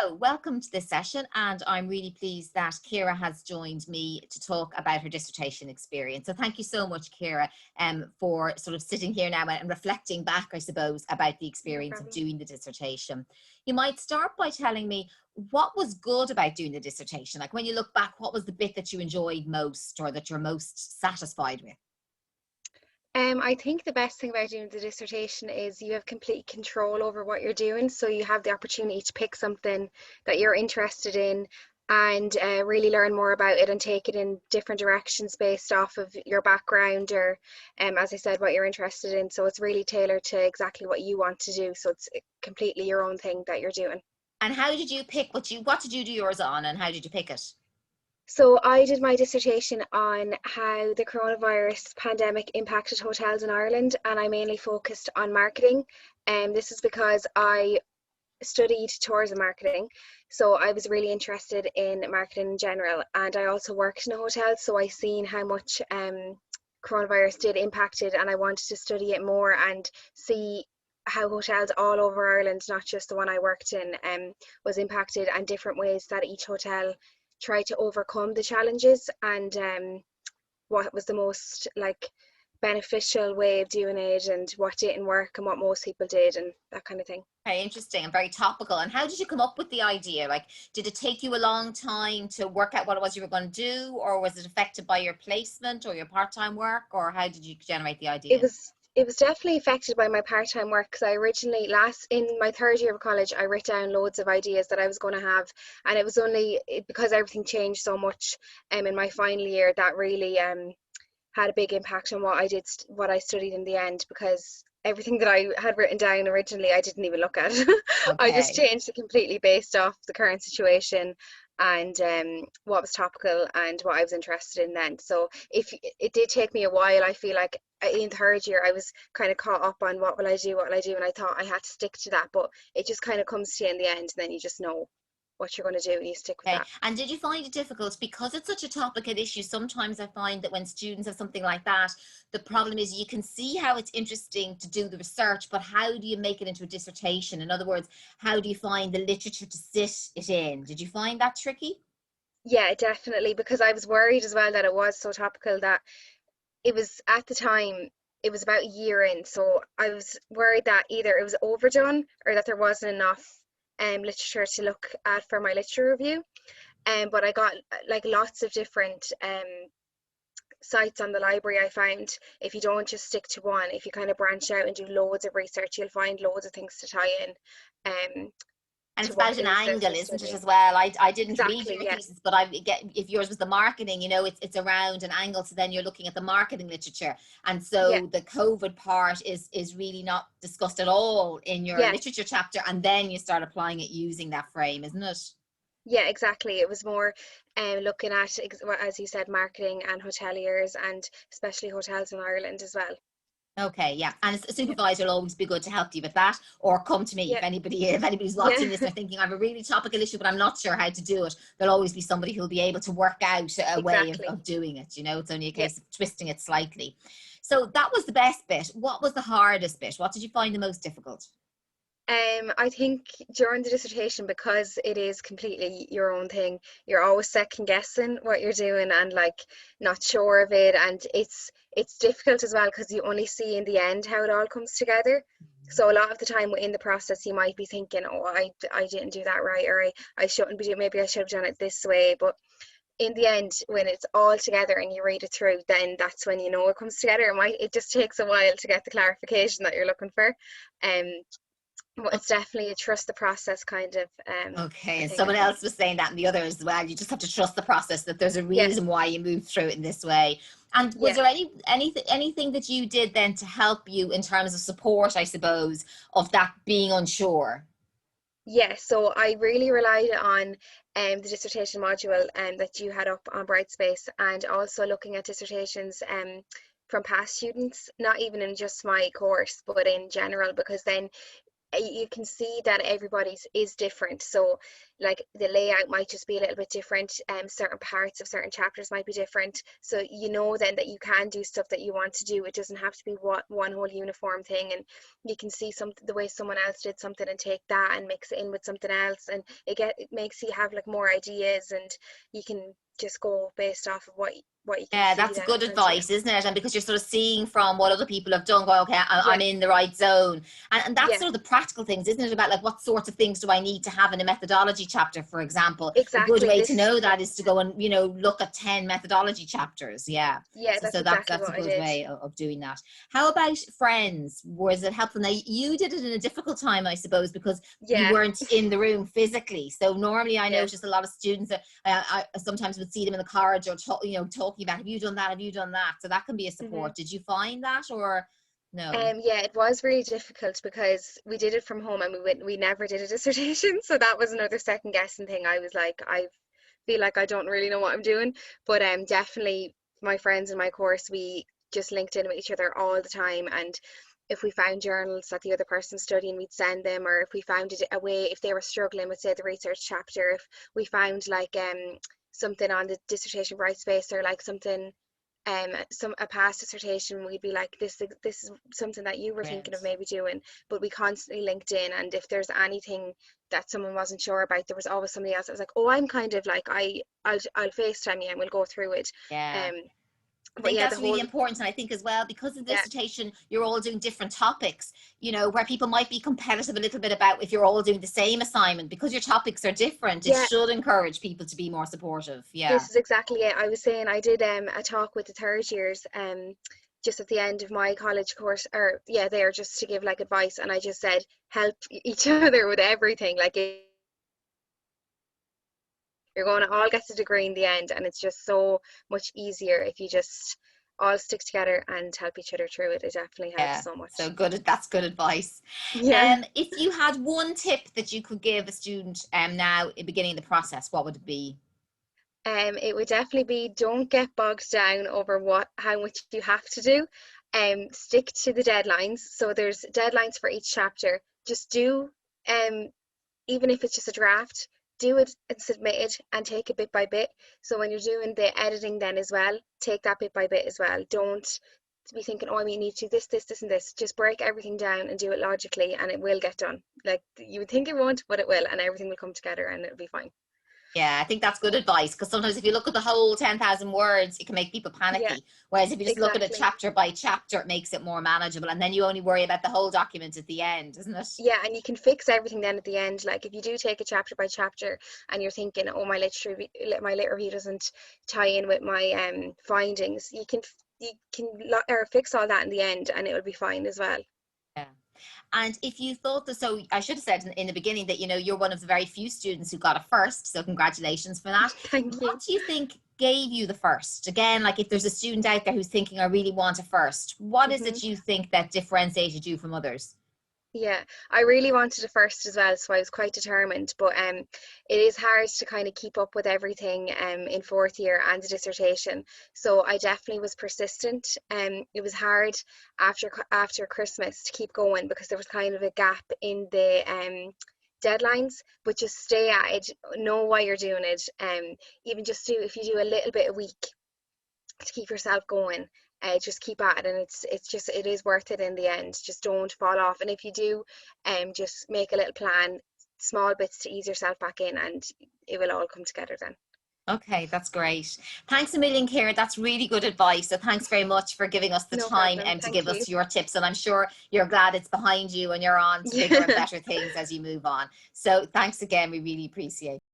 Hello, welcome to this session, and I'm really pleased that Ciara has joined me to talk about her dissertation experience. So thank you so much, Ciara, for sort of sitting here now and reflecting back, I suppose, about the experience of doing the dissertation. You might start by telling me what was good about doing the dissertation. Like when you look back, what was the bit that you enjoyed most or that you're most satisfied with? I think the best thing about doing the dissertation is you have complete control over what you're doing. So you have the opportunity to pick something that you're interested in and really learn more about it and take it in different directions based off of your background or, as I said, what you're interested in. So it's really tailored to exactly what you want to do. So it's completely your own thing that you're doing. And how did you pick what did you do yours on, and how did you pick it? So I did my dissertation on how the coronavirus pandemic impacted hotels in Ireland, and I mainly focused on marketing. And this is because I studied tourism marketing, so I was really interested in marketing in general. And I also worked in a hotel, so I seen how much coronavirus did impact it, and I wanted to study it more and see how hotels all over Ireland, not just the one I worked in, was impacted, and different ways that each hotel tried to overcome the challenges, and what was the most like beneficial way of doing it and what didn't work and what most people did and that kind of thing. Very interesting and very topical. And how did you come up with the idea? Like, did it take you a long time to work out what it was you were going to do, or was it affected by your placement or your part-time work, or how did you generate the It idea? was it was definitely affected by my part-time work, because I originally, last in my third year of college, I wrote down loads of ideas that I was going to have, and it was only because everything changed so much in my final year that really had a big impact on what I did, what I studied in the end, because everything that I had written down originally I didn't even look at. I just Okay. changed it completely based off the current situation and what was topical and what I was interested in then. So if it did take me a while, I feel like in third year I was kind of caught up on what will I do, and I thought I had to stick to that, but it just kind of comes to you in the end, and then you just know what you're going to do and you stick with Okay. that. And did you find it difficult because it's such a topical issue? Sometimes I find that when students have something like that, the problem is you can see how it's interesting to do the research, but how do you make it into a dissertation? In other words, how do you find the literature to sit it in? Did you find that tricky? Yeah, definitely, because I was worried as well that it was so topical that it was, at the time, it was about a year in, so I was worried that either it was overdone or that there wasn't enough literature to look at for my literature review. But I got like lots of different sites on the library. I found if you don't just stick to one, if you kind of branch out and do loads of research, you'll find loads of things to tie in And to it's what about it an is that angle, you're isn't it, studying. as well? I didn't read Exactly, your yeah. thesis, but I get, if yours was the marketing, it's around an angle. So then you're looking at the marketing literature. And Yeah, so the COVID part is really not discussed at all in your yeah. literature chapter. And then you start applying it using that frame, isn't it? Yeah, exactly. It was more looking at, well, as you said, marketing and hoteliers, and especially hotels in Ireland as well. Okay, yeah. And a Yeah, supervisor will always be good to help you with that, or come to me yeah, if anybody's yeah, watching this and they're thinking I have a really topical issue, but I'm not sure how to do it. There'll always be somebody who'll be able to work out a way exactly. of doing it. It's only a Yeah. case of twisting it slightly. So that was the best bit. What was the hardest bit? What did you find the most difficult? I think during the dissertation, because it is completely your own thing, you're always second guessing what you're doing and like not sure of it, and it's difficult as well because you only see in the end how it all comes together. So a lot of the time in the process, you might be thinking, "Oh, I didn't do that right," or I shouldn't be doing. Maybe I should have done it this way. But in the end, when it's all together and you read it through, then that's when you know it comes together. It just takes a while to get the clarification that you're looking for. Um, but it's definitely a trust the process kind of Okay, a and thing, I someone think. else was saying that, and the other as well. You just have to trust the process, that there's a Yeah, reason why you moved through it in this way. And was yeah, there anything that you did then to help you in terms of support, I suppose, of that being unsure? yeah. So I really relied on the dissertation module that you had up on Brightspace, and also looking at dissertations from past students, not even in just my course, but in general, because then you can see that everybody's is different. So like the layout might just be a little bit different, certain parts of certain chapters might be different, so you know then that you can do stuff that you want to do. It doesn't have to be one whole uniform thing, and you can see something the way someone else did something and take that and mix it in with something else, and it makes you have like more ideas, and you can just go based off of what you can Yeah, see that's then in good front of you. advice, isn't it? And because you're sort of seeing from what other people have done, going, okay, Yeah, I'm in the right zone. And that's yeah, sort of the practical things, isn't it? About like what sorts of things do I need to have in a methodology chapter, for example? A good exactly. way to This know yeah, that is to go and, look at 10 methodology chapters. Yeah. yeah, So, that's so that's exactly that's a what I good did. way of doing that. How about friends? Was it helpful? Now, you did it in a difficult time, I suppose, because you Yeah, weren't in the room physically. So normally I yeah. notice a lot of students that I sometimes would see them in the corridor, talking about, have you done that? Have you done that? So that can be a Hmm. support. Did you find that or no? Yeah, it was really difficult because we did it from home and we never did a dissertation. So that was another second guessing thing. I was like, I feel like I don't really know what I'm doing. But definitely my friends in my course, we just linked in with each other all the time. And if we found journals that the other person's studying, we'd send them, or if we found it a way, if they were struggling with, say, the research chapter, if we found like something on the dissertation bright space, or like something a past dissertation, we'd be like, this is something that you were thinking Brilliant. of maybe doing. But we constantly linked in, and if there's anything that someone wasn't sure about, there was always somebody else that was like, oh, I'm kind of like, I'll FaceTime you and we'll go through it. Yeah. um I but think yeah, that's the really whole important. And I think as well, because of the yeah, dissertation, you're all doing different topics, where people might be competitive a little bit about if you're all doing the same assignment, because your topics are different, it yeah, should encourage people to be more supportive. Yeah. this is exactly it. I was saying I did a talk with the third years just at the end of my college course, or yeah, there, just to give like advice, and I just said help each other with everything. Like you're going to all get a degree in the end, and it's just so much easier if you just all stick together and help each other through it. It definitely helps Yeah. so So much. good. That's good advice. Yeah. If you had one tip that you could give a student now at the beginning of the process, what would it be? It would definitely be, don't get bogged down over how much you have to do. Stick to the deadlines. So there's deadlines for each chapter. Just do, um, even if it's just a draft, do it and submit it and take it bit by bit. So when you're doing the editing then as well, take that bit by bit as well. Don't be thinking, oh, I mean, need to do this, this, this, and this. Just break everything down and do it logically, and it will get done. Like you would think it won't, but it will, and everything will come together and it'll be fine. Yeah, I think that's good advice, because sometimes if you look at the whole 10,000 words, it can make people Yeah, panicky. Whereas if you just look at it exactly. chapter by chapter, it makes it more manageable. And then you only worry about the whole document at the end, isn't it? Yeah, and you can fix everything then at the end. Like if you do take it chapter by chapter and you're thinking, oh, my lit review doesn't tie in with my findings, or fix all that in the end, and it will be fine as well. Yeah. And if you thought that, so I should have said in the beginning that, you're one of the very few students who got a first. So congratulations for that. Thank you. What do you think gave you the first? Again, like if there's a student out there who's thinking, I really want a first, what is Hmm. it you think that differentiated you from others? Yeah, I really wanted a first as well, so I was quite determined. But it is hard to kind of keep up with everything in fourth year and the dissertation. So I definitely was persistent. It was hard after Christmas to keep going because there was kind of a gap in the deadlines. But just stay at it, know why you're doing it. Even just do if you do a little bit a week to keep yourself going. Just keep at it, and it is worth it in the end. Just don't fall off, and if you do, just make a little plan, small bits to ease yourself back in, and it will all come together then. Okay, that's great. Thanks a million, Kira. That's really good advice. So thanks very much for giving us the No time problem. and to Thank give you. us your tips. And I'm sure you're glad it's behind you and you're on to bigger and Yeah. better things as you move on. So thanks again. We really appreciate it.